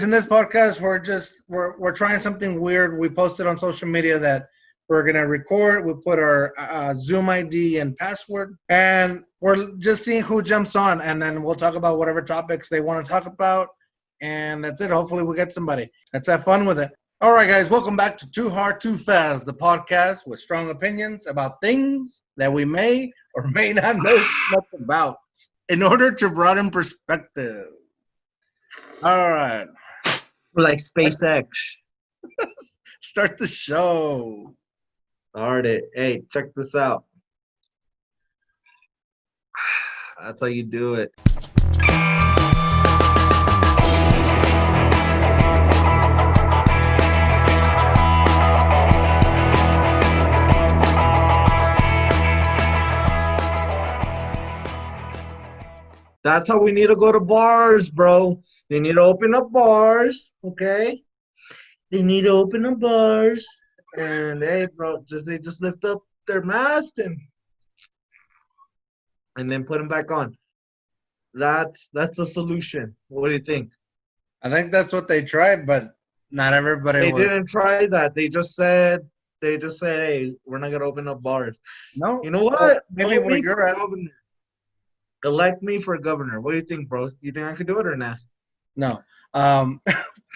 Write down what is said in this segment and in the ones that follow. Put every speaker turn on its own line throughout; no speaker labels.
In this podcast, we're trying something weird. We posted on social media that we're gonna record. We put our Zoom ID and password, and we're just seeing who jumps on, and then we'll talk about whatever topics they want to talk about, and that's it. Hopefully, we get somebody. Let's have fun with it. All right, guys, welcome back to Too Hard, Too Fast, the podcast with strong opinions about things that we may or may not know much about, in order to broaden perspective. All right.
Like SpaceX.
Start the show.
Start it. Hey, check this out. That's how you do it. That's how we need to go to bars, bro. They need to open up bars, okay? They need to open up bars. And hey, bro, they just lift up their mask and then put them back on. That's the solution. What do you think?
I think that's what they tried, but not everybody.
They didn't try that. They just said, hey, we're not gonna open up bars.
No.
You know what?
Maybe where you're at.
Governor. Elect me for governor. What do you think, bro? You think I could do it or not?
No.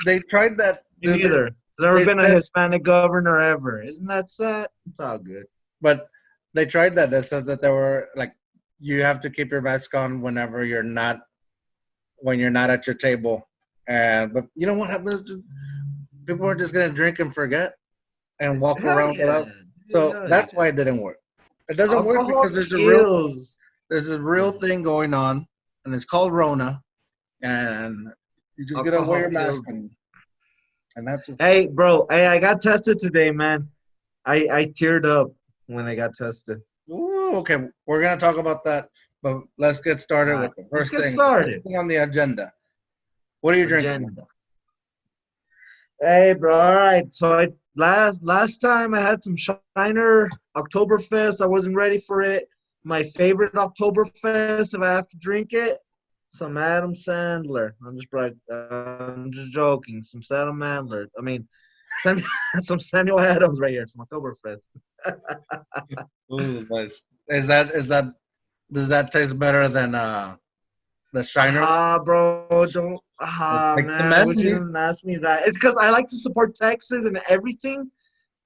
They tried that.
Me neither. There's never been a Hispanic governor ever. Isn't that sad? It's all good.
But they tried that. They said that they were like, you have to keep your mask on whenever when you're not at your table. But you know what happens? People are just gonna drink and forget and walk around without. So that's why it didn't work. It doesn't work because there's a real thing going on, and it's called Rona, and you just gotta wear your mask. And that's it.
Hey, bro. Hey, I got tested today, man. I teared up when I got tested.
Ooh, okay, we're gonna talk about that, but let's get started with the first thing on the agenda. What are you drinking?
Hey, bro. All right. So last time I had some Shiner Oktoberfest. I wasn't ready for it. My favorite Oktoberfest, if I have to drink it, some Adam Sandler. I'm just joking. Some Adam Sandler. I mean, some Samuel Adams right here. Some Oktoberfest.
Ooh, but does that taste better than the Shiner?
Bro, don't. Man, would you even ask me that? It's because I like to support Texas and everything,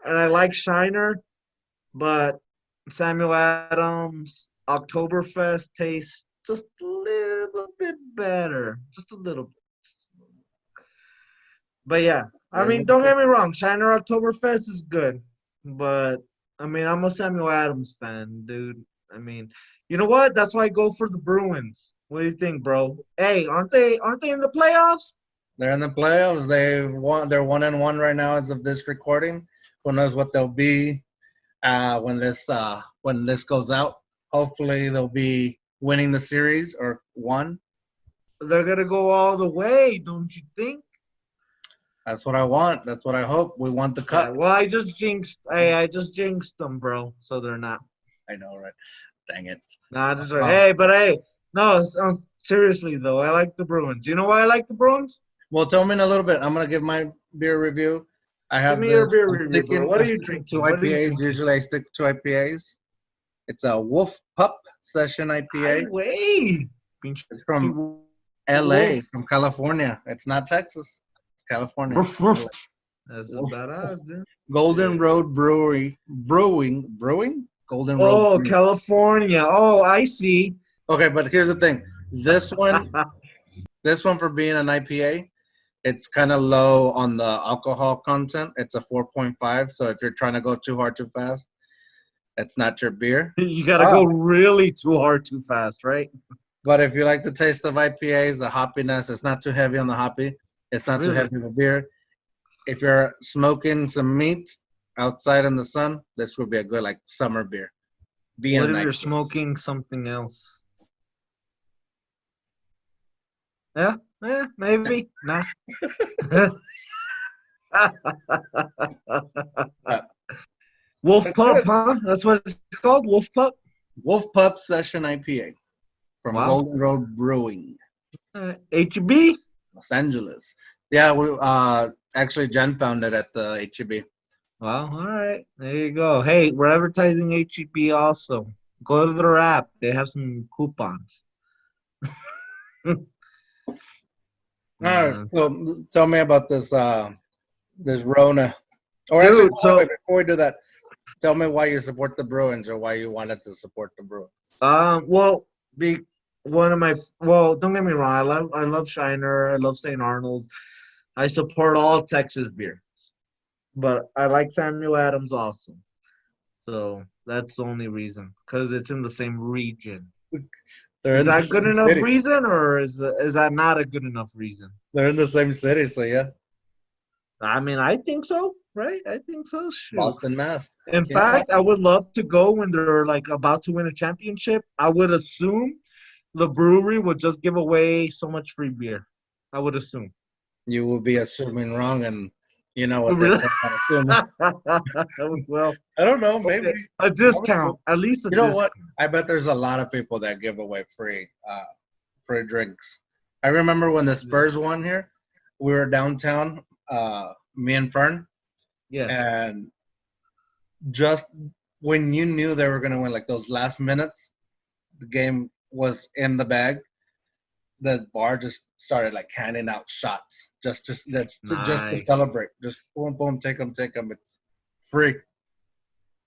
and I like Shiner, but Samuel Adams Oktoberfest tastes just a little bit better. Just a little bit. But yeah, I mean, don't get me wrong. Shiner Oktoberfest is good. But, I mean, I'm a Samuel Adams fan, dude. I mean, you know what? That's why I go for the Bruins. What do you think, bro? Hey, aren't they in the playoffs?
They're in the playoffs. They're 1-1 right now as of this recording. Who knows what they'll be when this goes out. Hopefully they'll be winning the series or won.
They're gonna go all the way, don't you think?
That's what I want. That's what I hope. We want the cup.
Yeah, well, I just jinxed them, bro. So they're not.
I know, right? Dang it.
Nah, hey, no. Seriously though, I like the Bruins. You know why I like the Bruins?
Well, tell me in a little bit. I'm gonna give my beer review.
Give me your beer review, bro. What are you drinking?
2 IPAs. Usually I stick to IPAs. It's a Wolf Pup Session IPA. It's from LA, from California. It's not Texas. It's California.
That's a badass, dude.
Golden Road Brewing. Golden Road.
Oh, California. Oh, I see.
Okay, but here's the thing. This one for being an IPA, it's kind of low on the alcohol content. It's a 4.5. So if you're trying to go too hard, too fast, it's not your beer.
You got to go really too hard, too fast, right?
But if you like the taste of IPAs, the hoppiness, it's not too heavy on the hoppy. It's not too heavy of a beer. If you're smoking some meat outside in the sun, this would be a good summer beer.
What if you're smoking something else? Yeah, maybe. Nah. Wolf Pup, huh? That's what it's called? Wolf Pup?
Wolf Pup Session IPA from Golden Road Brewing.
HB?
Los Angeles. Yeah, we actually Jen found it at the HEB.
Well, all right. There you go. Hey, we're advertising HEB also. Go to their app. They have some coupons.
All right,
Uh,
so tell me about this Rona. Or actually,
dude, so
before we do that, tell me why you support the Bruins or why you wanted to support the Bruins.
well, be one of my well, don't get me wrong. I love Shiner. I love St. Arnold's. I support all Texas beer, but I like Samuel Adams also. So that's the only reason, because it's in the same region.
They're
Is
in the
that good
same
enough
city.
reason, or is that not a good enough reason?
They're in the same city, so yeah.
I mean, I think so, right? I think so. Shoot.
Boston, Mass.
In
Yeah.
fact, I would love to go when they're like about to win a championship. I would assume the brewery would just give away so much free beer. I would assume.
You will be assuming wrong, and you know what they
Really?
say about assuming.
Well,
I don't know. Maybe.
okay. A discount. At least a
You know
discount.
what? I bet there's a lot of people that give away free drinks. I remember when the Spurs won here, we were downtown, me and Fern,
Yes.
and just when you knew they were gonna win, like those last minutes, the game was in the bag. The bar just started like handing out shots, just to
Nice.
celebrate. Just boom, boom, take them, take them. It's free,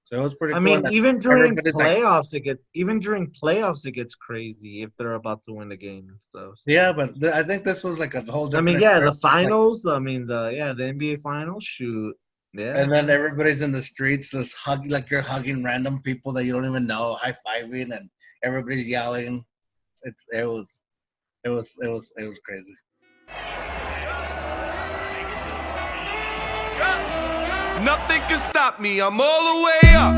so it was pretty
I
cool.
mean,
And everybody's like,
even during playoffs it gets crazy if they're about to win the game and stuff. So.
yeah, but I think this was like a whole
I
different
mean, yeah, the
experience. Like,
finals. I mean, the NBA finals. Shoot, yeah,
and then
man.
everybody's in the streets, just hugging, like you're hugging random people that you don't even know, high fiving, and everybody's yelling. It was crazy.
Nothing can stop me. I'm all the way up.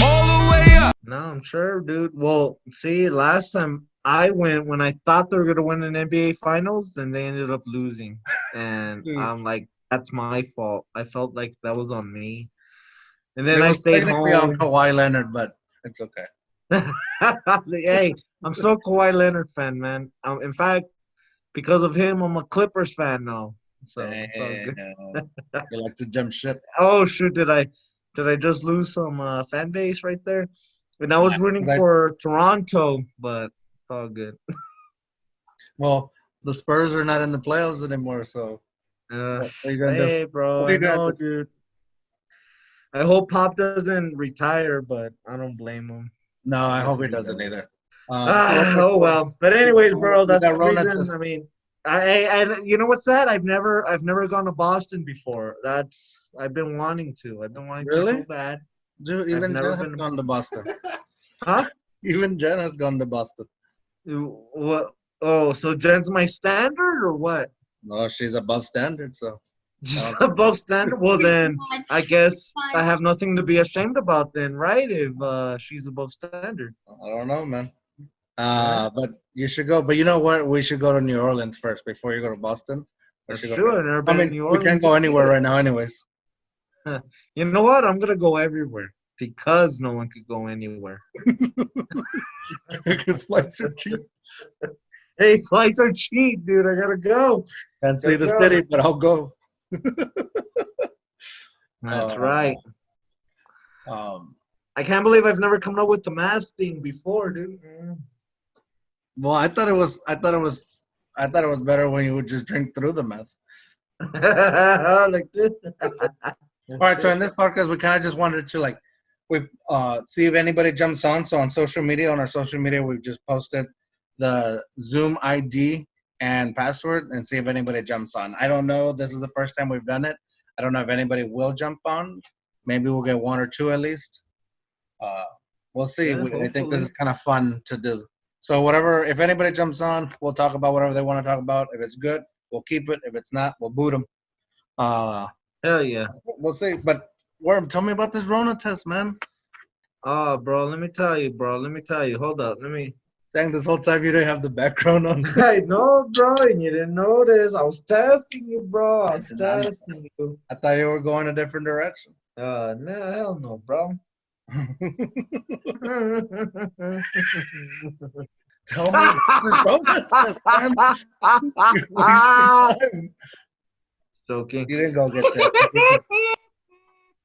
All the way up.
No, I'm sure, dude. Well, see, last time I went when I thought they were gonna win an NBA Finals, then they ended up losing, and
Dude,
I'm like, that's my fault. I felt like that was on me, and then
it
I
was
stayed
technically on
home.
Kawhi Leonard, but it's okay.
Hey, I'm so Kawhi Leonard fan, man. In fact, because of him, I'm a Clippers fan now. So it's all good.
Damn. You like to jump ship.
Oh shoot, did I just lose some fan base right there? And I was rooting
That,
for Toronto, but it's all good.
well, the Spurs are not in the playoffs anymore, so
Uh,
what are you gonna do?
hey, bro,
What are
I
you gonna
know,
do?
dude. I hope Pop doesn't retire, but I don't blame him.
No,
I
I
guess
hope
if
he
he
doesn't
does.
either.
Oh well. But anyways, bro,
We
that's
got
the
Rona
reason. I mean, I you know what's that? I've never gone to Boston before. I've been wanting to. I've been wanting to so
really?
bad.
Dude,
I've
even
never
Jen has
been.
gone to Boston.
Huh?
Even Jen has gone to Boston.
What? Oh, so Jen's my standard or what?
No, she's above standard, so I
Just
don't know.
above standard? Well, then I guess I have nothing to be ashamed about then, right? If she's above standard.
I don't know, man.
Yeah,
But you should go. But you know what? We should go to New Orleans first before you go to Boston. We
that's
should go.
true. I've never
I
been in
mean,
New
we can't
Orleans.
go anywhere right now, anyways.
You know what? I'm gonna go everywhere because no one could go anywhere.
Because flights are cheap.
Hey, flights are cheap, dude. I gotta go.
Can't see
Gotta
the
go.
city, but I'll go.
That's
Uh,
right.
um,
I can't believe I've never come up with the mask thing before, dude.
well, I thought it was. I thought it was better when you would just drink through the mess.
Like this.
All right. So in this podcast, we kind of just wanted to like, we see if anybody jumps on. So on social media, on our social media, we've just posted the Zoom ID and password, and see if anybody jumps on. I don't know. This is the first time we've done it. I don't know if anybody will jump on. Maybe we'll get one or two at least. Uh, we'll see.
Yeah,
I think this
hopefully.
is kind of fun to do. So whatever, if anybody jumps on, we'll talk about whatever they want to talk about. If it's good, we'll keep it. If it's not, we'll boot them. Uh,
Hell yeah.
we'll see. But Worm, tell me about this Rona test, man.
Oh, bro, let me tell you, bro. Let me tell you. Hold up. Let me.
Dang, this whole time you didn't have the background on.
I know, bro, and you didn't notice. I was testing you, bro. I was testing you.
I thought you were going a different direction.
No, hell no, bro.
Tell me the Rona test, man. You're wasting time.
Joking.
You didn't go get tested.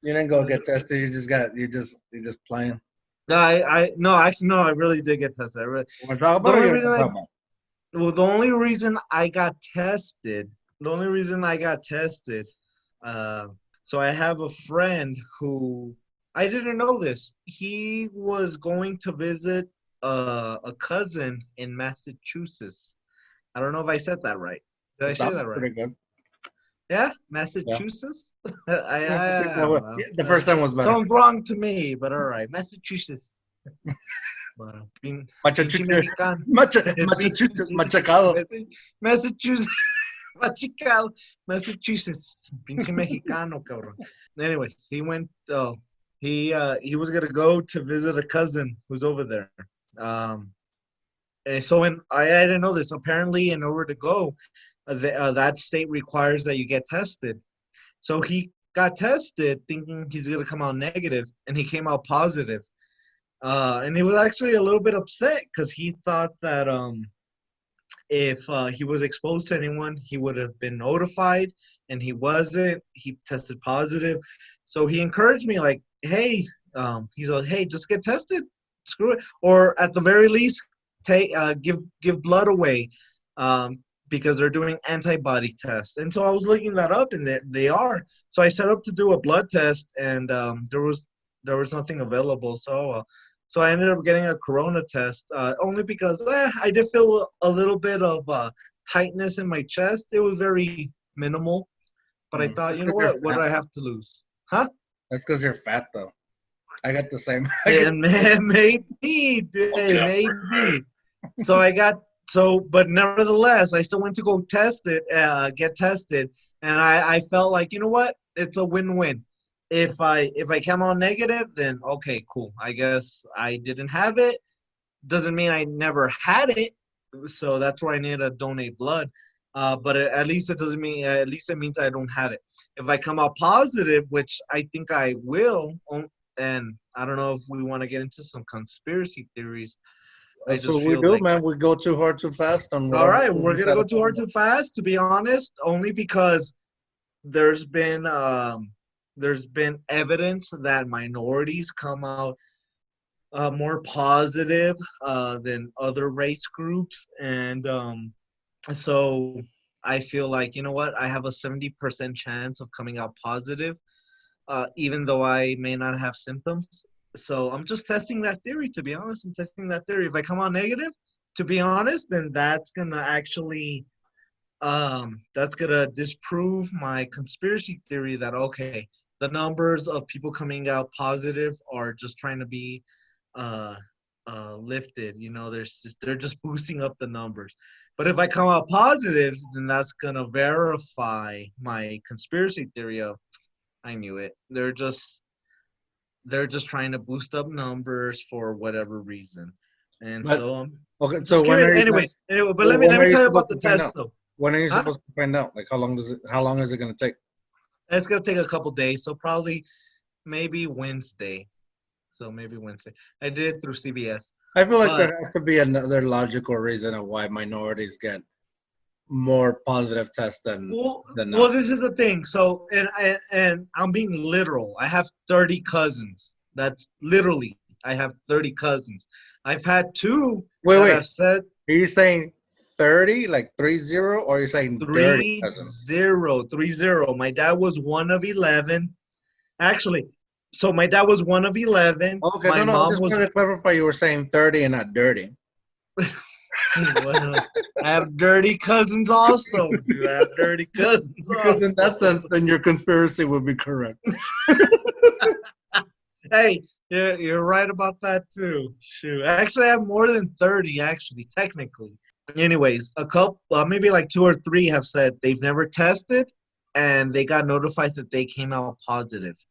You didn't go get tested. You just playing.
No, I really did get tested.
You want to talk about it? Or you don't want to talk about it?
Well, the only reason I got tested, so I have a friend who, I didn't know this. He was going to visit a cousin in Massachusetts. I don't know if I said that right. Did I say that right?
Pretty good.
Yeah, Massachusetts.
The first time was better.
Sounds wrong to me, but all right, Massachusetts.
Massachusetts.
Massachusetts. Pinche mexicano, cabrón. Anyways, he went. He was gonna go to visit a cousin who's over there. And so I didn't know this. Apparently, in order to go, that state requires that you get tested. So he got tested thinking he's going to come out negative, and he came out positive. And he was actually a little bit upset because he thought that if he was exposed to anyone, he would have been notified, and he wasn't. He tested positive. So he encouraged me like, hey, he's like, hey, just get tested. Screw it. Or at the very least, give blood away. Because they're doing antibody tests. And so I was looking that up, and they are. So I set up to do a blood test, and there was nothing available. So I ended up getting a corona test, only because I did feel a little bit of tightness in my chest. It was very minimal. But I thought, you know what? What do I have to lose? Huh?
That's because you're fat, though. I got the same.
Maybe. Maybe. But nevertheless, I still went to go get tested, and I felt like, you know what, it's a win-win. If I come out negative, then okay, cool. I guess I didn't have it. Doesn't mean I never had it, so that's why I need to donate blood. But at least it doesn't mean. At least it means I don't have it. If I come out positive, which I think I will, and I don't know if we want to get into some conspiracy theories.
That's what we do, man. We go too hard, too fast.
All right, we're gonna go too hard, too fast. To be honest, only because there's been evidence that minorities come out more positive than other race groups, and so I feel like, you know what, I have a 70% chance of coming out positive, even though I may not have symptoms. So I'm just testing that theory, to be honest. I'm testing that theory. If I come out negative, to be honest, then that's going to actually, that's going to disprove my conspiracy theory that, okay, the numbers of people coming out positive are just trying to be lifted. You know, they're just boosting up the numbers. But if I come out positive, then that's going to verify my conspiracy theory of, I knew it. They're just trying to boost up numbers for whatever reason. And so
okay, so
anyway, but let me tell you about the test though.
When are you supposed to find out? Like how long is it gonna take?
It's gonna take a couple days, so probably maybe Wednesday. I did it through CBS.
I feel like there has to be another logical reason of why minorities get more positive tests than not.
Well, this is the thing. So, and I'm being literal. I have 30 cousins. That's literally, I have 30 cousins. I've had two.
Wait.
I've said.
Are you saying 30, like 30, or you're saying 30?
30. My dad was one of 11. Actually, so my dad was one of 11.
Okay,
my
mom just wanted to clarify. You were saying 30 and not dirty.
Well, I have dirty cousins also. I have dirty cousins.
Because in that sense, then your conspiracy would be correct.
Hey, you're right about that too. Shoot, actually, I have more than 30. Actually, technically. Anyways, a couple, maybe like 2 or 3 have said they've never tested, and they got notified that they came out positive,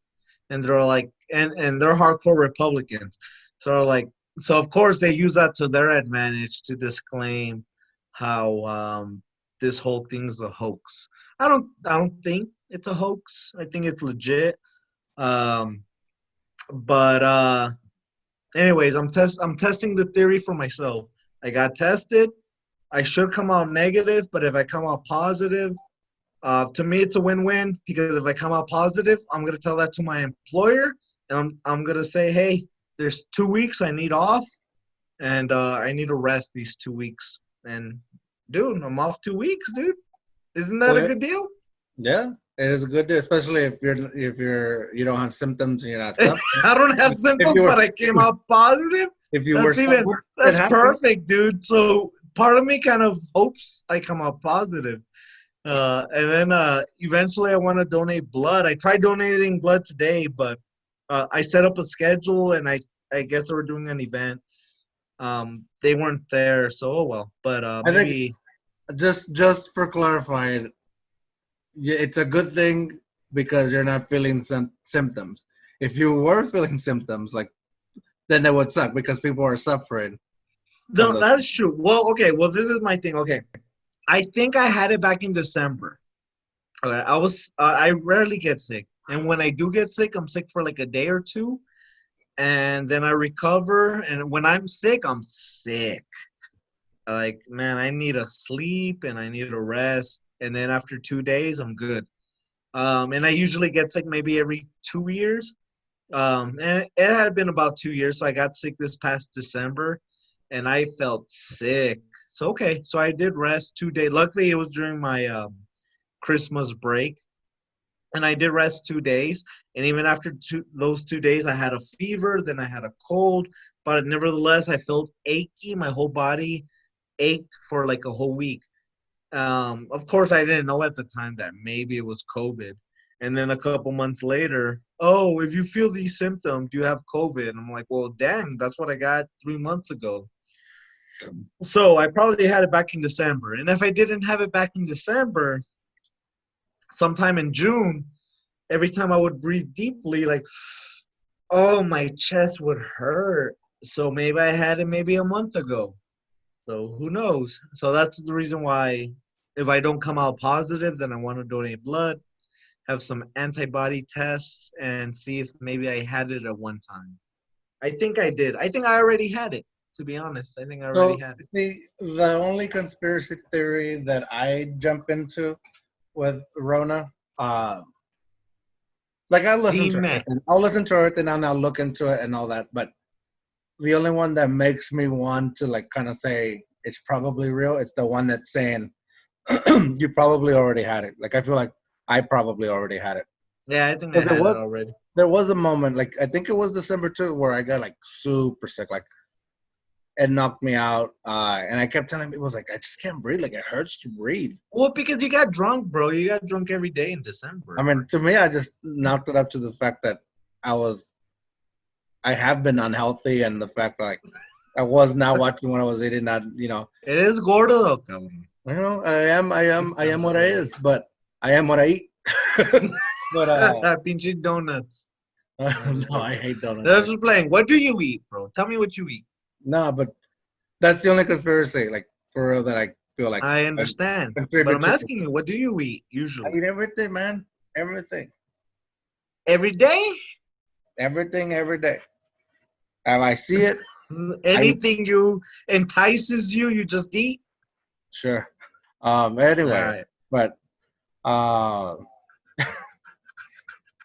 and they're like, and they're hardcore Republicans, so like. So of course they use that to their advantage to disclaim how this whole thing's a hoax. I don't think it's a hoax. I think it's legit. But anyways, I'm testing the theory for myself. I got tested. I should come out negative, but if I come out positive, to me it's a win-win because if I come out positive, I'm gonna tell that to my employer, and I'm gonna say, hey, there's 2 weeks I need off, and I need to rest these 2 weeks. And dude, I'm off 2 weeks, dude. Isn't that a good deal?
Yeah, it is a good day, especially if you don't have symptoms and you're not suffering.
I don't have symptoms, but I came out positive.
If you were suffering,
that's perfect, dude. So part of me kind of hopes I come out positive. And then eventually I want to donate blood. I tried donating blood today, but I set up a schedule and I guess they were doing an event. They weren't there, so oh well. But maybe
just for clarifying, it's a good thing because you're not feeling some symptoms. If you were feeling symptoms, like, then it would suck because people are suffering.
No, that's true. Well, okay. Well, this is my thing. Okay, I think I had it back in December. Okay, I rarely get sick, and when I do get sick, I'm sick for like a day or two, and then I recover. And when I'm sick, I'm sick. Like, man, I need to sleep and I need to rest. And then after 2 days, I'm good. And I usually get sick maybe every 2 years. And it had been about 2 years. So I got sick this past December and I felt sick. So, okay. So I did rest 2 days. Luckily, it was during my Christmas break. And I did rest 2 days. And even after those 2 days, I had a fever. Then I had a cold. But nevertheless, I felt achy. My whole body ached for like a whole week. Of course, I didn't know at the time that maybe it was COVID. And then a couple months later, oh, if you feel these symptoms, you have COVID. And I'm like, well, dang, that's what I got 3 months ago. So I probably had it back in December. And if I didn't have it back in December, sometime in June, every time I would breathe deeply, like, oh, my chest would hurt. So maybe I had it maybe a month ago. So who knows? So that's the reason why if I don't come out positive, then I want to donate blood, have some antibody tests, and see if maybe I had it at one time. I think I did. I think I already had it, to be honest. I think I already had it.
See, the only conspiracy theory that I jump into with Rona, like I'll listen to it and I'll look into it and all that, but the only one that makes me want to like kind of say it's probably real, it's the one that's saying you probably already had it. Like I feel like I probably already had it.
Yeah, I think I had it already.
There was a moment, like I think it was December 2, where I got like super sick, like it knocked me out, and I kept telling people, like, I just can't breathe, like it hurts to breathe.
Well, because you got drunk, bro. You got drunk every day in December.
I mean, to me, I just knocked it up to the fact that I have been unhealthy, and the fact like I was not watching when I was eating that, you know.
It is gordo, cabrón.
You know, I am what I is, but I am what I eat. But
pinche donuts.
No, I hate donuts.
I was just playing. What do you eat, bro? Tell me what you eat.
No, but that's the only conspiracy, like for real, that I feel like.
I understand, but I'm asking you, what do you eat usually?
I eat everything, man. Everything.
Every day?
Everything, every day. If I see it.
Anything you entices you, you just eat?
Sure. Anyway,
right.
But but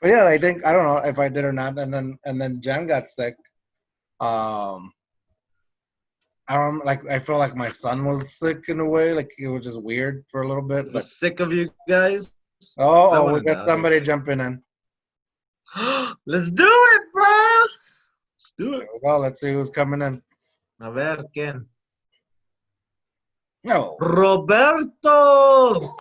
yeah, I think I don't know if I did or not, and then Jen got sick. I don't like. I feel like my son was sick in a way, like it was just weird for a little bit. But
sick of you guys.
Oh, we got somebody jumping in.
Let's do it, bro. Let's do it.
Well, let's see who's coming in.
A ver, ¿quién?
No.
Roberto!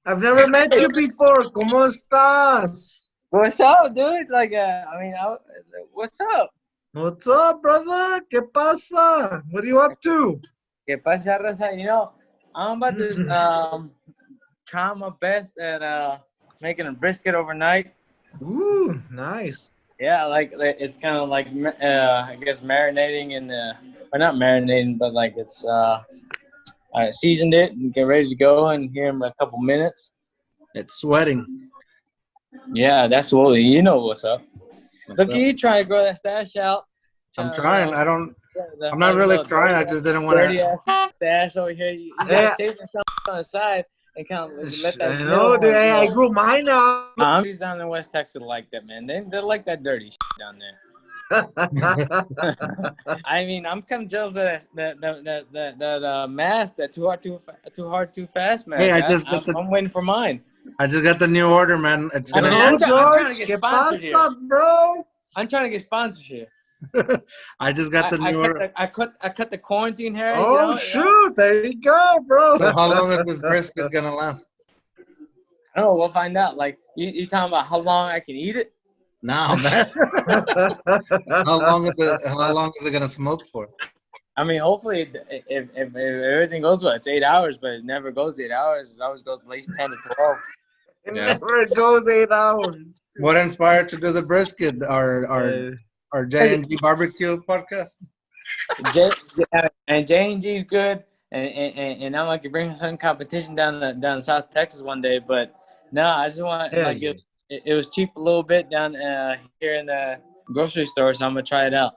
I've never met you before. ¿Cómo estás?
What's up, dude? Like, what's up?
What's up, brother? ¿Qué pasa? What are you up to?
¿Qué pasa, Raza? You know, I'm about to try my best at making a brisket overnight.
Ooh, nice.
Yeah, like it's kind of like I guess marinating in the, or not marinating, but like it's I seasoned it and get ready to go in here in a couple minutes.
It's sweating.
Yeah, that's what you know what's up. Look at you trying to grow that stash out.
I'm trying. I don't. I'm not really trying. I just didn't want
dirty
to.
ass stash over here. You gotta shave yourself on the side and kind of let that.
I know, dude. Hey, I grew mine out.
I'm down in West Texas like that, man. They like that dirty shit down there. I mean, I'm kind of jealous of that mask, that too hard, too fast mask.
Hey,
I'm waiting for mine.
I just got the new order, man. It's
I mean,
gonna.
I'm trying to
George,
get
¿qué
sponsored here.
pasa, bro?
I'm trying to get sponsored here.
I just got the new order.
I cut the quarantine hair.
Oh, shoot. There you go, bro.
So how long is this brisket gonna last?
I don't know. We'll find out. Like, you talking about how long I can eat it?
No, man. How long is it gonna smoke for?
I mean, hopefully, if everything goes well, it's 8 hours, but it never goes 8 hours. It always goes at least 10 to 12.
It never goes 8 hours.
What inspired to do the brisket? Our J&G barbecue podcast.
J&G's good, and I'm like to bring some competition down South Texas one day. But no, I just want it was cheap a little bit down here in the grocery store, so I'm gonna try it out.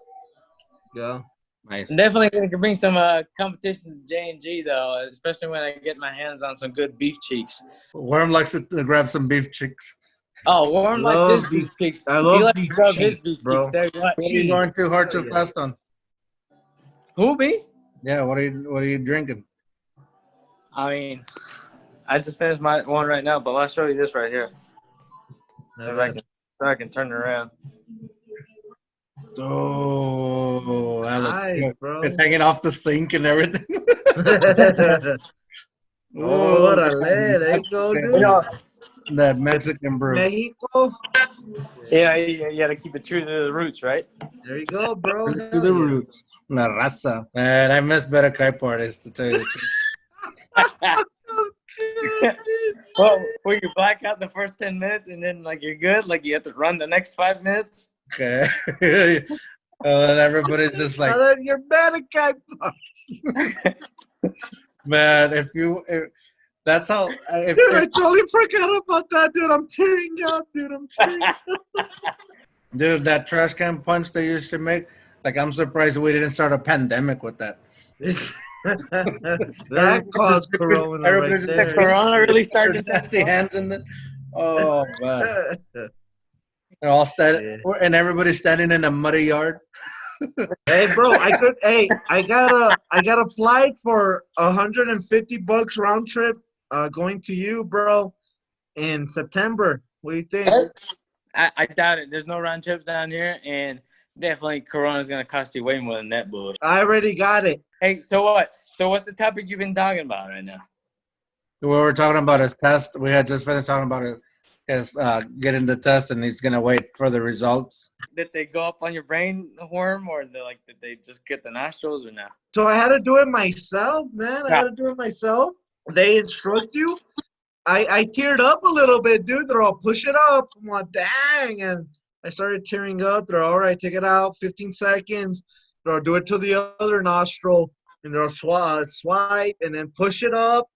Yeah,
nice.
I'm definitely gonna bring some competition to J&G though, especially when I get my hands on some good beef cheeks.
Worm likes to grab some beef cheeks.
Oh, Worm likes his beef cheeks.
I love
beef cheeks,
bro.
What
are you going too hard, too fast on?
Who, me?
Yeah, what are you drinking?
I mean, I just finished my one right now, but I'll show you this right here. If I can turn it around.
Oh, that looks good.
Bro.
It's hanging off the sink and everything.
There you go, dude.
That Mexican brew.
Mexico.
Yeah, you got to keep it true to the roots, right?
There you go, bro.
To the roots. La raza. Man, I miss better kite parties, to tell you the truth.
Well, will you black out the first 10 minutes and then like you're good? Like you have to run the next 5 minutes?
Okay. And everybody's just like,
you're better kite party.
man, that's how.
Dude, I totally forgot about that, dude. I'm tearing up, dude.
Dude, that trash can punch they used to make, like, I'm surprised we didn't start a pandemic with that.
That caused Corona.
Everybody's
Right there.
Did Corona really started
nasty hands in the. Oh man! They're all and everybody's standing in a muddy yard.
Hey, bro, I got a flight for $150 round trip, going to you, bro, in September. What do you think?
I doubt it. There's no round trips down here, and definitely Corona's gonna cost you way more than that bullshit.
I already got it.
Hey, so what? So what's the topic you've been talking about right now?
What we're talking about is test. We had just finished talking about it. Is getting the test, and he's gonna wait for the results.
Did they go up on your brain, Worm, or did they just get the nostrils, or no?
So I had to do it myself, man. I had to do it myself. They instruct you. I teared up a little bit, dude. They're all push it up. I'm like, dang, and I started tearing up. They're all right. Take it out. 15 seconds. They'll do it to the other nostril, and they'll swipe, and then push it up.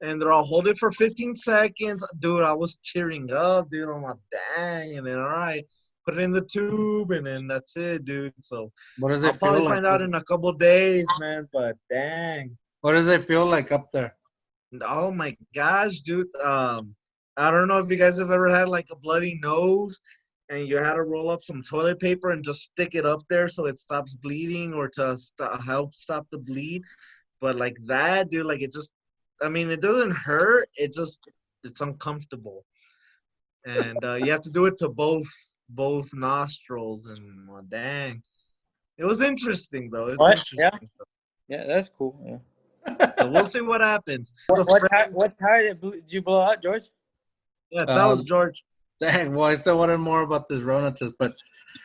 And they're all hold it for 15 seconds. Dude, I was tearing up, dude. I'm like, dang. And then, all right, put it in the tube, and then that's it, dude. So
what does it
I'll
feel
probably
like?
find out in a couple of days, man. But dang.
What does it feel like up there?
Oh, my gosh, dude. I don't know if you guys have ever had, like, a bloody nose, and you had to roll up some toilet paper and just stick it up there so it stops bleeding or to help stop the bleed. But, like, that, dude, like, it just, I mean, it doesn't hurt. It's uncomfortable, and you have to do it to both nostrils. And dang, it was interesting though. It's interesting.
Yeah. Yeah, that's cool. Yeah.
So we'll see what happens.
What tire did you blow out, George?
Yeah, that was George.
Dang, well, I still wanted more about this Rona test, but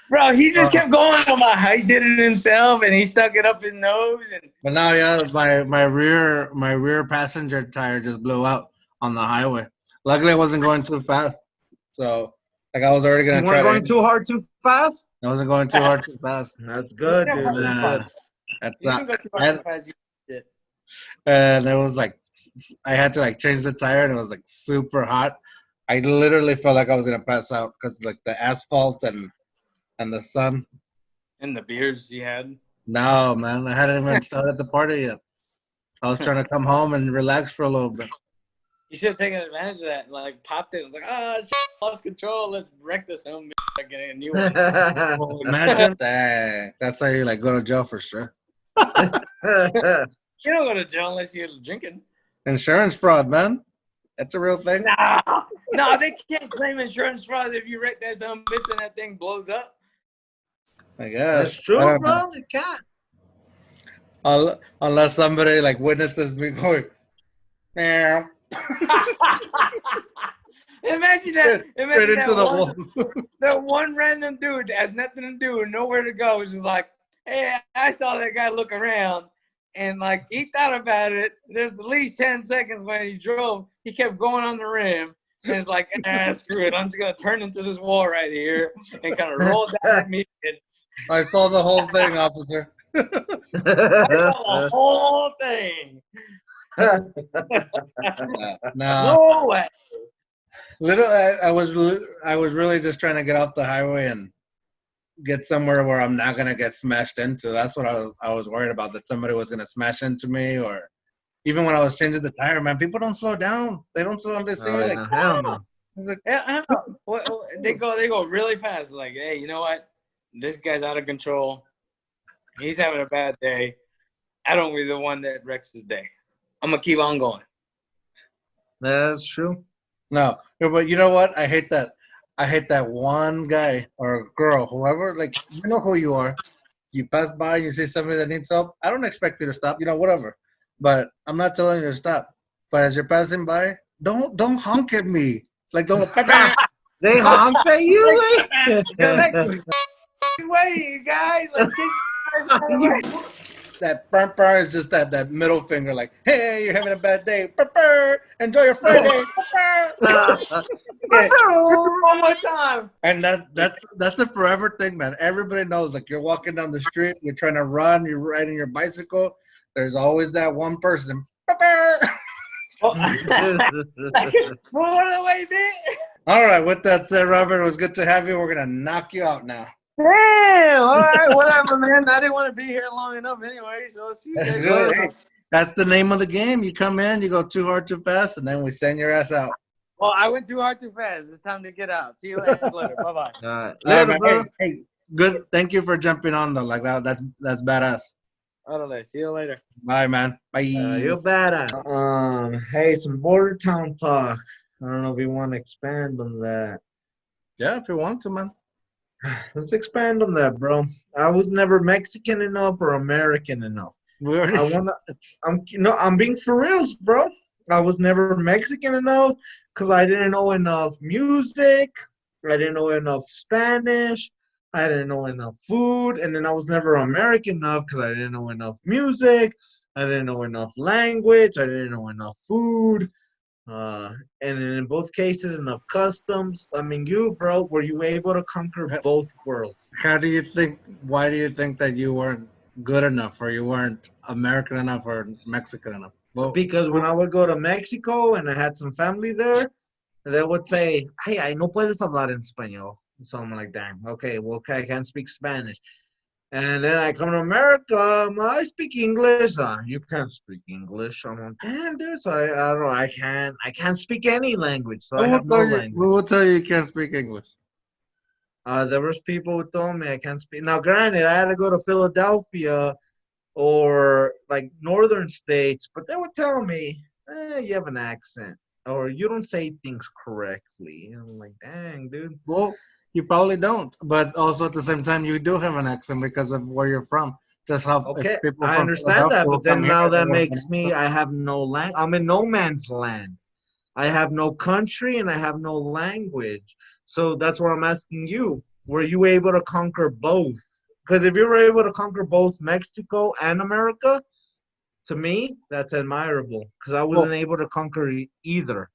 bro, he just kept going about how he did it himself, and he stuck it up his nose.
But now, yeah, my rear passenger tire just blew out on the highway. Luckily, I wasn't going too fast, so like I was already gonna try.
You weren't going too hard, too fast.
I wasn't going too hard, too fast.
That's good, dude.
That's
You
not.
can go too hard too fast, you did.
And it was like I had to like change the tire, and it was like super hot. I literally felt like I was gonna pass out because like the asphalt and the sun
And the beers you had.
No, man, I hadn't even started the party yet. I was trying to come home and relax for a little bit.
You should have taken advantage of that. Like, popped it. It was like, shit, lost control. Let's wreck this home. Getting a new one.
Well, imagine that. That's how you like go to jail for sure.
You don't go to jail unless you're drinking.
Insurance fraud, man. That's a real thing.
No, they can't claim insurance fraud if you wreck that some bitch and that thing blows up.
I guess.
That's true, bro. You can't.
Unless somebody like witnesses me going, yeah.
Imagine that. Imagine
Straight into the
one,
wall.
that one random dude that has nothing to do and nowhere to go is just like, hey, I saw that guy look around and like he thought about it. There's at least 10 seconds when he drove. He kept going on the rim. And it's like, screw it. I'm just going to turn into this wall right here and kind of roll down at me.
I saw the whole thing, officer.
I saw the whole thing.
No.
No way.
I was really just trying to get off the highway and get somewhere where I'm not gonna get smashed into. That's what I was worried about, that somebody was gonna smash into me, or even when I was changing the tire, man, people don't slow down. They don't slow down. They say
Hell no.
it's like,
Yeah, they go really fast. Like, hey, you know what? This guy's out of control. He's having a bad day. I don't be the one that wrecks his day. I'm gonna keep on going.
That's true.
no, but you know what? I hate that. I hate that one guy or girl, whoever, like, you know who you are. You pass by, you see somebody that needs help. I don't expect you to stop, whatever. But I'm not telling you to stop. But as you're passing by, don't honk at me. Like, don't.
They honked at you?
Way, guys. Like,
That burr is just that middle finger, like, hey, you're having a bad day. Burr, enjoy your Friday.
one more time.
And that's a forever thing, man. Everybody knows, like, you're walking down the street, you're trying to run, you're riding your bicycle. There's always that one person.
One away, man.
All right, with that said, Robert, it was good to have you. We're going to knock you out now.
Damn. All right, whatever, man. I didn't want to be here long enough anyway, so let's see.
Hey, that's the name of the game. You come in, you go too hard, too fast, and then we send your ass out.
Well, I went too hard, too fast. It's time to get out. See you later. Bye-bye.
Later, bro.
Hey, good. Thank you for jumping on, though. Like, that's badass.
All see you later.
Bye, man. Bye.
You're badass. Hey, some border town talk. I don't know if you want to expand on that.
Yeah, if you want to, man.
Let's expand on that, bro. I was never Mexican enough or American enough.
We already
I'm being for reals, bro. I was never Mexican enough because I didn't know enough music. I didn't know enough Spanish. I didn't know enough food. And then I was never American enough because I didn't know enough music. I didn't know enough language. I didn't know enough food. And then in both cases, enough customs. I mean, you, bro, were you able to conquer both worlds?
why do you think that you weren't good enough, or you weren't American enough, or Mexican enough? Well,
Because when I would go to Mexico and I had some family there, they would say, hey, no puedes hablar en español. So I'm like, damn, okay, I can't speak Spanish. And then I come to America, I speak English. You can't speak English. I'm like, damn, dude. So I don't know. I can't speak any language. So I have no language.
Who will tell you can't speak English?
There was people who told me I can't speak. Now, granted, I had to go to Philadelphia or like northern states, but they would tell me, you have an accent or you don't say things correctly. And I'm like, dang, dude.
Well, you probably don't, but also at the same time, you do have an accent because of where you're from. Just how
Okay,
people
I
from
understand that,
Philadelphia
but then
come
now
here,
that
they
makes
won't
me, I have no land. I'm in no man's land. I have no country and I have no language. So that's what I'm asking you. Were you able to conquer both? Because if you were able to conquer both Mexico and America, to me, that's admirable. Because I wasn't able to conquer either.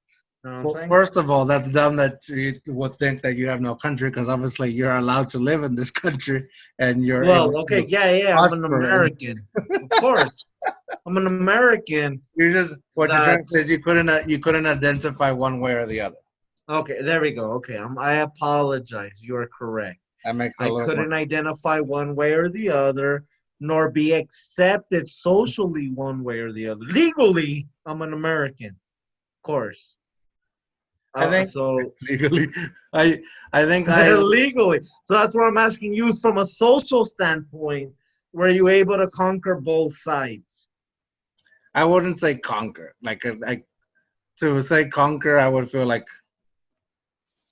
You know what I'm saying?
First of all, that's dumb that you would think that you have no country, because obviously you're allowed to live in this country, and you're
okay, yeah, I'm an American, of course. I'm an American.
You're trying to say is you couldn't identify one way or the other.
Okay, there we go. Okay, I apologize. You are correct.
That makes
I couldn't identify one way or the other, nor be accepted socially one way or the other. Legally, I'm an American, of course.
I think
So
legally, I think I
legally. So that's what I'm asking you from a social standpoint. Were you able to conquer both sides?
wouldn't say conquer. Like to say conquer, I would feel like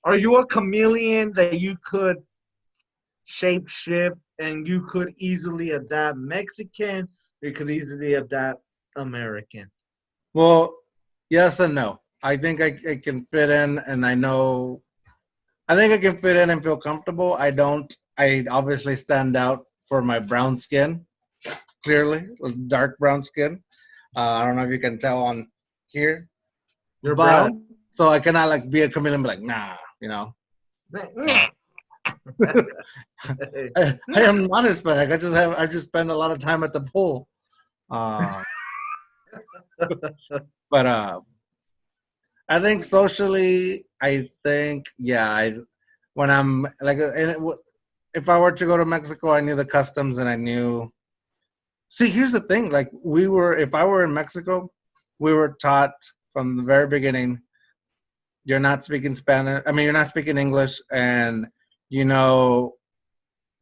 Are you a chameleon that you could shape shift and you could easily adapt Mexican? You could easily adapt American.
well, yes and no. I think I can fit in, and I think I can fit in and feel comfortable. I don't. I obviously stand out for my brown skin, clearly, dark brown skin. I don't know if you can tell on here,
You're
but
brown?
so I cannot like be a chameleon, and be like, nah, you know. I am not Hispanic. I just spend a lot of time at the pool. Uh, but I think socially, I think yeah. When I'm like, if I were to go to Mexico, I knew the customs and I knew. See, here's the thing. Like if I were in Mexico, we were taught from the very beginning. You're not speaking Spanish. I mean, you're not speaking English, and you know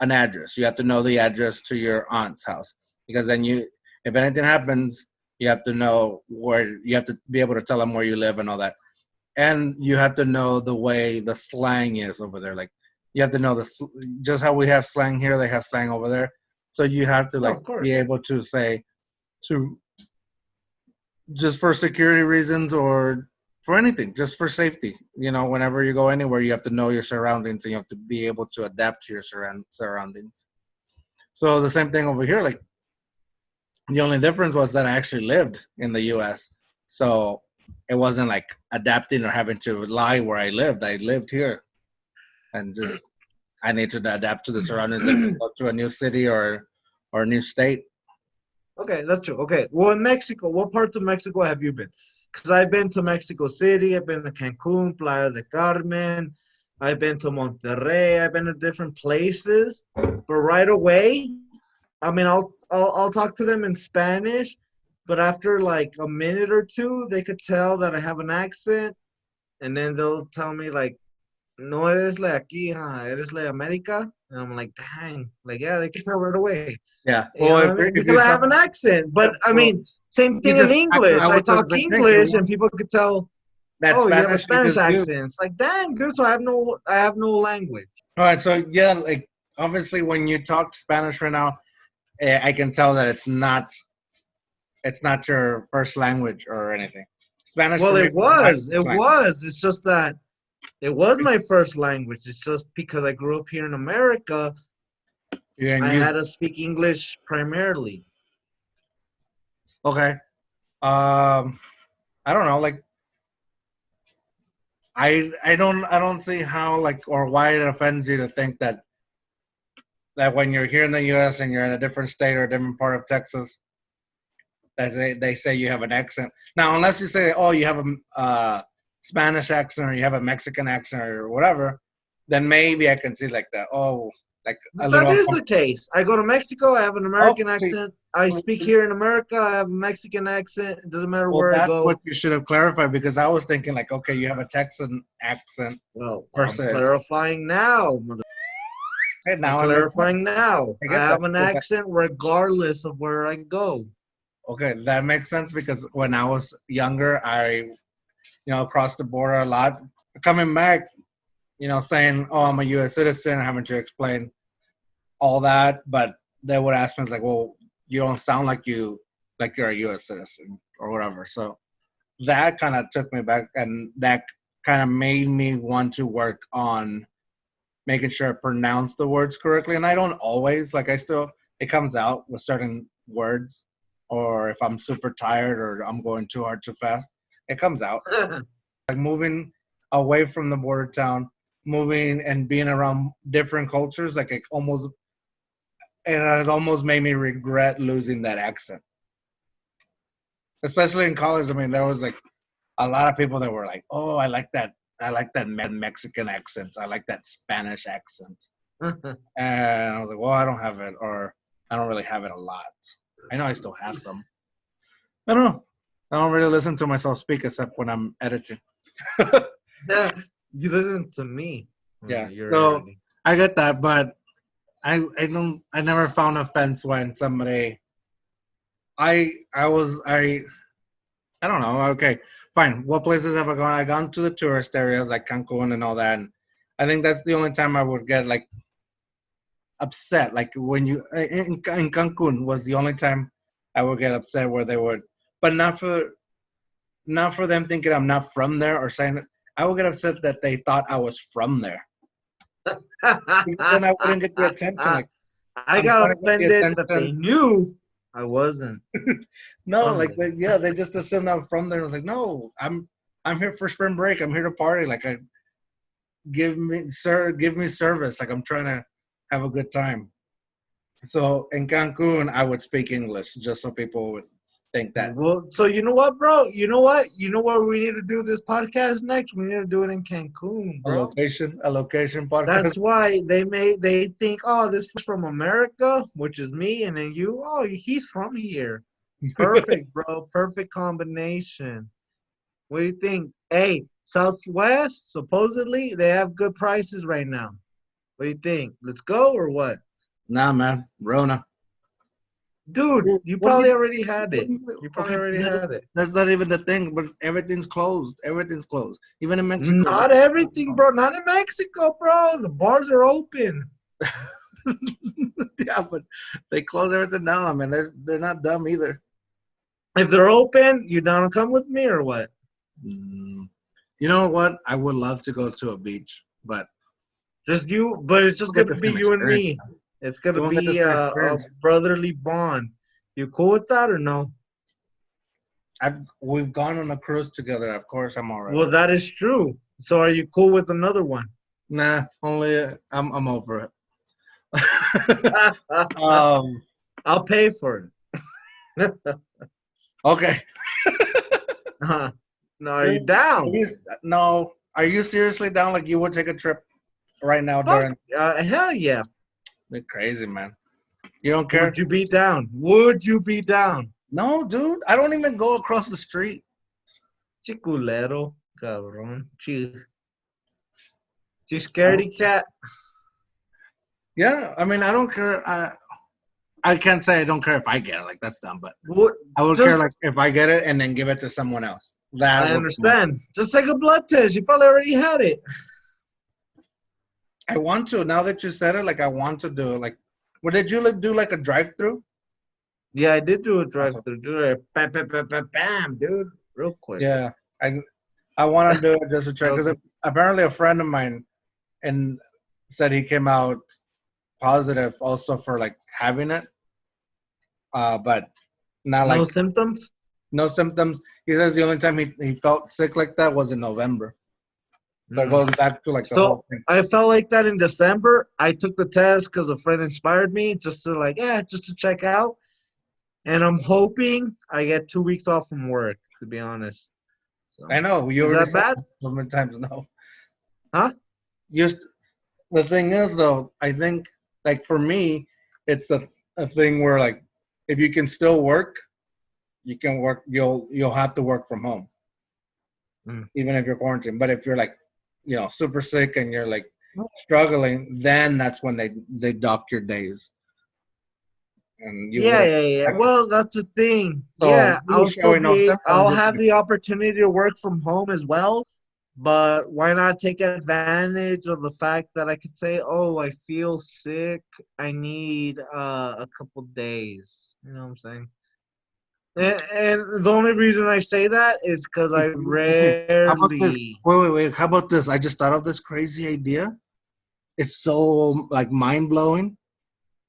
an address. You have to know the address to your aunt's house because then if anything happens, you have to know where. You have to be able to tell them where you live and all that, and you have to know the way the slang is over there. Like you have to know just how we have slang here, they have slang over there. So you have to like be able to say to just for security reasons or for anything, just for safety. Whenever you go anywhere, you have to know your surroundings and you have to be able to adapt to your surroundings. So the same thing over here. Like the only difference was that I actually lived in the U.S. So it wasn't like adapting or having to lie where I lived. I lived here, and just I need to adapt to the surroundings if I go to a new city or a new state.
Okay, that's true. Okay, well, in Mexico, what parts of Mexico have you been? Because I've been to Mexico City, I've been to Cancun, Playa del Carmen, I've been to Monterrey, I've been to different places. But right away, I mean, I'll talk to them in Spanish, but after like a minute or two, they could tell that I have an accent, and then they'll tell me like, "No eres la aquí, huh? Eres la America." And I'm like, "Dang!" Like, yeah, they can tell right away.
Yeah.
You know what I mean? Because I have an accent. But I mean, same thing in English. I talk English, and people could tell.
That
oh,
Spanish,
you have a Spanish accent. It's like, dang, good. So I have no language.
All right. So yeah, like obviously, when you talk Spanish right now, I can tell that it's not your first language or anything. Spanish.
Well, it was. It's just that it was my first language. It's just because I grew up here in America. I had to speak English primarily.
Okay. I don't know. Like, I don't see how like or why it offends you to think that when you're here in the U.S. and you're in a different state or a different part of Texas, that they say you have an accent. Now, unless you say, oh, you have a Spanish accent or you have a Mexican accent or whatever, then maybe I can see like that. Oh, like
that is the case. I go to Mexico, I have an American accent. I speak here in America, I have a Mexican accent. It doesn't matter where I go.
That's what you should have clarified because I was thinking like, okay, you have a Texan accent.
Well, I'm clarifying now, mother.
Hey, now
I'm clarifying now. I have an accent regardless of where I go.
Okay, that makes sense because when I was younger, I crossed the border a lot. Coming back, saying, oh, I'm a U.S. citizen, having to explain all that. But they would ask me, like, well, you don't sound like you're a U.S. citizen or whatever. So that kind of took me back, and that kind of made me want to work on making sure I pronounce the words correctly. And I don't always, like it comes out with certain words, or if I'm super tired or I'm going too hard, too fast, it comes out. Like moving away from the border town, moving and being around different cultures, it almost made me regret losing that accent. Especially in college, I mean, there was like a lot of people that were like, oh, I like that Mexican accent. I like that Spanish accent. And I was like, well, I don't have it. Or I don't really have it a lot. I know I still have some. I don't know. I don't really listen to myself speak except when I'm editing.
Yeah, you listen to me.
Yeah.
You're
So
already-
I get that, but I never found offense when somebody I don't know. Okay, fine. What places have I gone? I gone to the tourist areas like Cancun and all that. And I think that's the only time I would get like upset. Like when you in Cancun was the only time I would get upset where they would, but not for them thinking I'm not from there or saying I would get upset that they thought I was from there. Because then I wouldn't get the attention. Like
I
I'm
got
trying to get the
offended that they
attention.
knew I wasn't.
No,
from
like
there.
they just assumed I'm from there. I was like, no, I'm here for spring break. I'm here to party. Like give me service. Like I'm trying to have a good time. So in Cancun, I would speak English just so people would think that
Well, so you know what, bro? You know what? You know where we need to do this podcast next? We need to do it in Cancun,
a
bro.
location podcast.
That's why they think, oh, this is from America, which is me, and then you, oh, he's from here. Perfect, bro. Perfect combination. What do you think? Hey, Southwest, supposedly they have good prices right now. What do you think? Let's go or what?
Nah, man, Rona.
Dude, you
What do
probably
you-
already had it. You probably already had it.
That's not even the thing. But everything's closed. Everything's closed. Even in Mexico.
Not everything, bro. Not in Mexico, bro. The bars are open.
Yeah, but they close everything down. I mean, they're not dumb either.
If they're open, you down to come with me or what?
You know what? I would love to go to a beach, but
Just you, but it's just
We'll get
gonna
the
be
same
you and me.
experience.
It's gonna
We'll get the
be
same
a
experience.
brotherly bond. You cool with that or no?
we've gone on a cruise together. Of course, I'm alright.
Well, that is true. So are you cool with another one?
Nah, only I'm over it.
I'll pay for it.
Okay.
No, are you down?
No, are you seriously down? Like you would take a trip right now
Fuck,
during?
hell yeah.
You're crazy, man. You don't care?
Would you be down? Would you be down?
No, dude. I don't even go across the street.
Chiculero, cabrón. Scaredy cat.
Yeah, I mean, I don't care. I can't say I don't care if I get it. Like that's dumb, but
What?
I would
Just-
care like if I get it and then give it to someone else. That
I
would-
understand. Just take a blood test. You probably already had it.
I want to. Now that you said it, like I want to do it. Like, what did you do? Like a drive-through?
Yeah, I did do a drive-through. Dude, bam, bam, bam, bam, bam, dude, real quick.
Yeah, I want to do it just to try because apparently a friend of mine and said he came out positive also for like having it, but not like
No symptoms.
no symptoms. He says the only time he felt sick like that was in November. So it goes back to like the
So
whole thing.
I felt like that in December. I took the test because a friend inspired me just to check out. And I'm hoping I get 2 weeks off from work, to be honest. So,
I know you
is
already
that bad?
said so many times. No,
Huh?
Just the thing is though, I think like for me, it's a thing where like if you can still work, you can work. You'll have to work from home, even if you're quarantined. But if you're like, super sick and you're like struggling, then that's when they dock your days. And
Yeah. Well, that's the thing.
So,
yeah,
you showing no symptoms,
I'll
you're
have
good.
the opportunity to work from home as well. But why not take advantage of the fact that I could say, "Oh, I feel sick. I need a couple days." You know what I'm saying? And the only reason I say that is because I
How about this?
rarely.
Wait. How about this? I just thought of this crazy idea. It's so like mind blowing.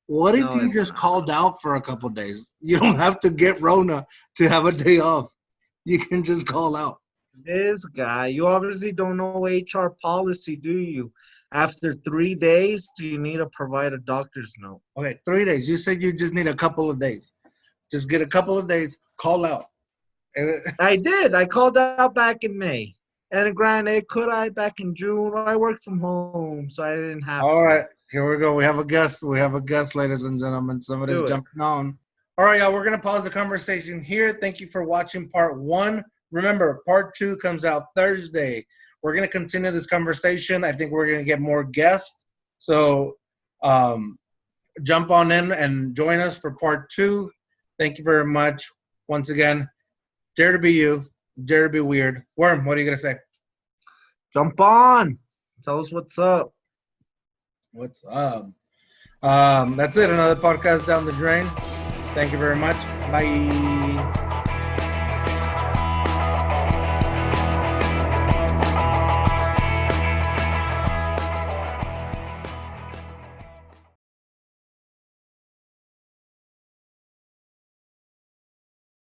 What if
No,
you
it's
just
not.
called out for a couple days? You don't have to get Rona to have a day off. You can just call out.
This guy, you obviously don't know HR policy, do you? After 3 days, you need to provide a doctor's note.
Okay, 3 days. You said you just need a couple of days. Just get a couple of days. Call out.
I did. I called out back in May. And granted, could I back in June? I worked from home, so I didn't have
All
to.
right. Here we go. We have a guest. We have a guest, ladies and gentlemen. Somebody's
Do it.
jumping on. All right, y'all. We're going to pause the conversation here. Thank you for watching part 1. Remember, part 2 comes out Thursday. We're going to continue this conversation. I think we're going to get more guests. So jump on in and join us for part 2. Thank you very much. Once again, dare to be you. Dare to be weird. Worm, what are you going to say?
Jump on. Tell us what's up.
What's up? That's it. Another podcast down the drain. Thank you very much. Bye.